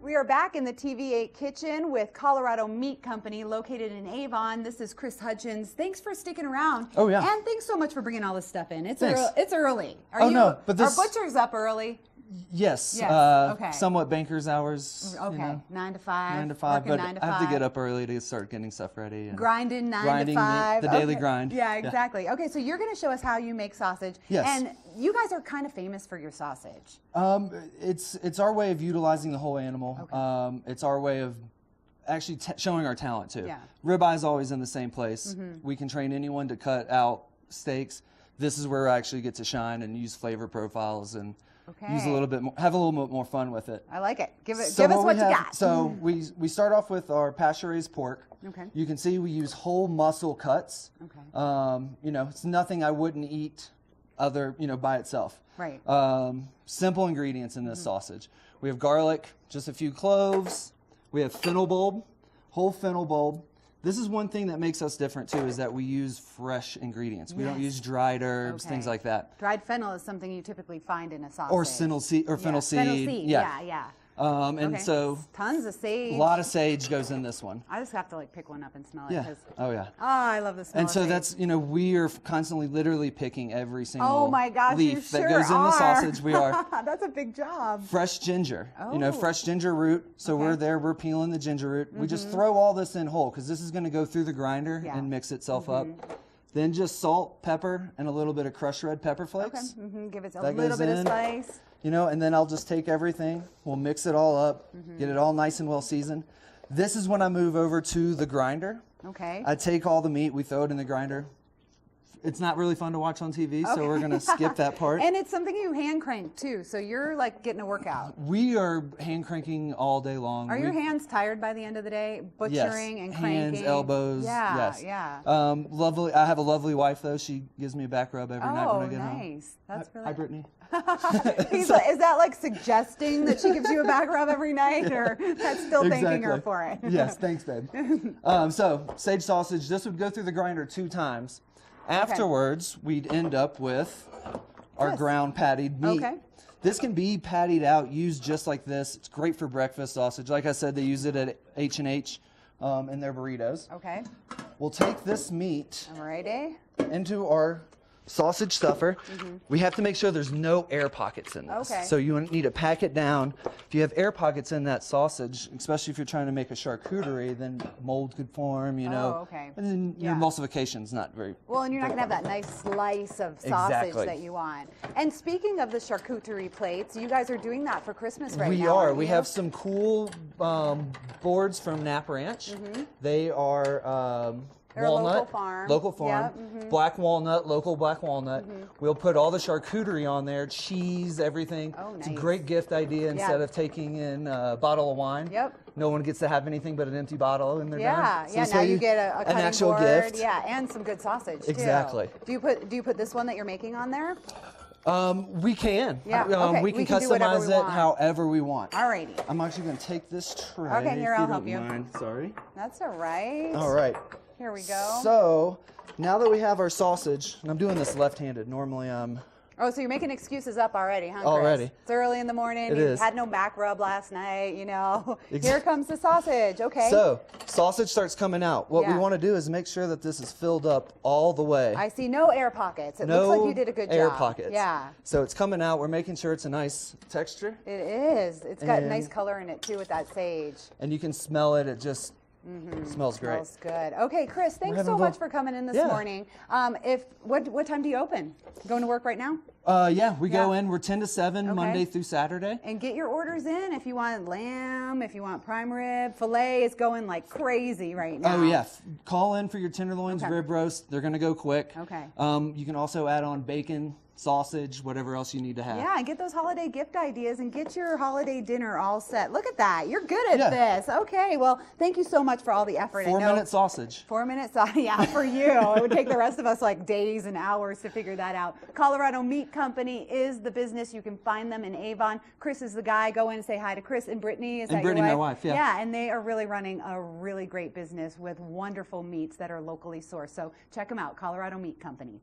We are back in the TV8 kitchen with Colorado Meat Company located in Avon. This is Chris Hudgens. Thanks for sticking around. Oh, yeah. And thanks so much for bringing all this stuff in. It's early. No, but Are butchers up early? Yes. Okay. Somewhat banker's hours. Okay. You know, 9 to 5. 9 to 5. But 9 to I have 5. to get up early to start getting stuff ready. And Grinding 9 to 5. The daily grind. Yeah, exactly. Yeah. Okay, so you're going to show us how you make sausage. Yes. And you guys are kind of famous for your sausage. It's our way of utilizing the whole animal. Okay. It's our way of actually showing our talent too. Yeah. Ribeye is always in the same place. We can train anyone to cut out steaks. This is where I actually get to shine and use flavor profiles and use a little bit more, have a little bit more fun with it. I like it. Give us what you got. So we start off with our pasture-raised pork. Okay. You can see we use whole muscle cuts. Okay. You know, it's nothing I wouldn't eat by itself. Right. Simple ingredients in this sausage. We have garlic, just a few cloves. We have fennel bulb, whole fennel bulb. This is one thing that makes us different too, is that we use fresh ingredients. We don't use dried herbs, things like that. Dried fennel is something you typically find in a sausage. Or fennel seed. Fennel seed. Yeah. And so tons of sage. A lot of sage goes in this one. I just have to like pick one up and smell it. Yeah. Oh yeah. Oh, I love the smell. And so of sage. that's we are constantly literally picking every single leaf that goes in the sausage. We are. That's a big job. Fresh ginger. Oh. Fresh ginger root. So we're peeling the ginger root. We just throw all this in whole because this is going to go through the grinder and mix itself up. Then just salt, pepper, and a little bit of crushed red pepper flakes. Okay. Give it a little bit of spice. And then I'll just take everything, we'll mix it all up, get it all nice and well seasoned. This is when I move over to the grinder. Okay. I take all the meat, we throw it in the grinder. It's not really fun to watch on TV, so we're going to skip that part. And it's something you hand crank too, so you're like getting a workout. We are hand cranking all day long. Are your hands tired by the end of the day, butchering and cranking? Hands, elbows. Yeah, yes. yeah. Lovely. I have a lovely wife though. She gives me a back rub every night when I get home. Oh, nice. That's really. Hi, Brittany. Is that like suggesting that she gives you a back rub every night, or that's still thanking her for it? Yes, thanks, babe. So sage sausage. This would go through the grinder 2 times. Afterwards, we'd end up with our ground pattied meat. Okay. This can be pattied out, used just like this. It's great for breakfast sausage. Like I said, they use it at H&H in their burritos. Okay. We'll take this meat into our sausage stuffer. We have to make sure there's no air pockets in this. Okay. So you need to pack it down. If you have air pockets in that sausage, especially if you're trying to make a charcuterie, then mold could form, Oh, okay. And then your emulsification's not very well, and you're not going to have that nice slice of sausage that you want. And speaking of the charcuterie plates, you guys are doing that for Christmas now. We are. We have some cool boards from Nap Ranch. They are walnut, local farm, black walnut, local black walnut. We'll put all the charcuterie on there, cheese, everything. Oh, nice. It's a great gift idea instead of taking in a bottle of wine. No one gets to have anything but an empty bottle in their dime. So now you get a an actual board, gift. Yeah, and some good sausage Exactly. too. Do you put this one that you're making on there? We can. Yeah. We can customize it however we want. Alrighty. I'm actually going to take this tray. Okay, here, I'll help you. Mind. Sorry. That's all right. All right. Here we go. So now that we have our sausage, and I'm doing this left-handed. Normally Oh, so you're making excuses up already, huh, Chris? Already. It's early in the morning. You had no back rub last night, Here comes the sausage. Okay. So sausage starts coming out. What we want to do is make sure that this is filled up all the way. I see no air pockets. It looks like you did a good job. No air pockets. Yeah. So it's coming out. We're making sure it's a nice texture. It is. It's got nice color in it too with that sage. And you can smell it. It just smells great. Smells good. Okay, Chris, thanks so much for coming in this morning. What time do you open? Going to work right now? We go in. We're 10 to 7 Monday through Saturday. And get your orders in if you want lamb, if you want prime rib, filet is going like crazy right now. Oh yeah, call in for your tenderloins, rib roast. They're gonna go quick. Okay. You can also add on bacon, sausage, whatever else you need to have. Yeah, and get those holiday gift ideas and get your holiday dinner all set. Look at that. You're good at this. Okay, well, thank you so much for all the effort. 4-minute sausage. 4 minutes, yeah, for you. It would take the rest of us like days and hours to figure that out. Colorado Meat Company is the business. You can find them in Avon. Chris is the guy. Go in and say hi to Chris and Brittany. Is that Brittany, your my wife, yeah. Yeah, and they are really running a really great business with wonderful meats that are locally sourced. So check them out, Colorado Meat Company.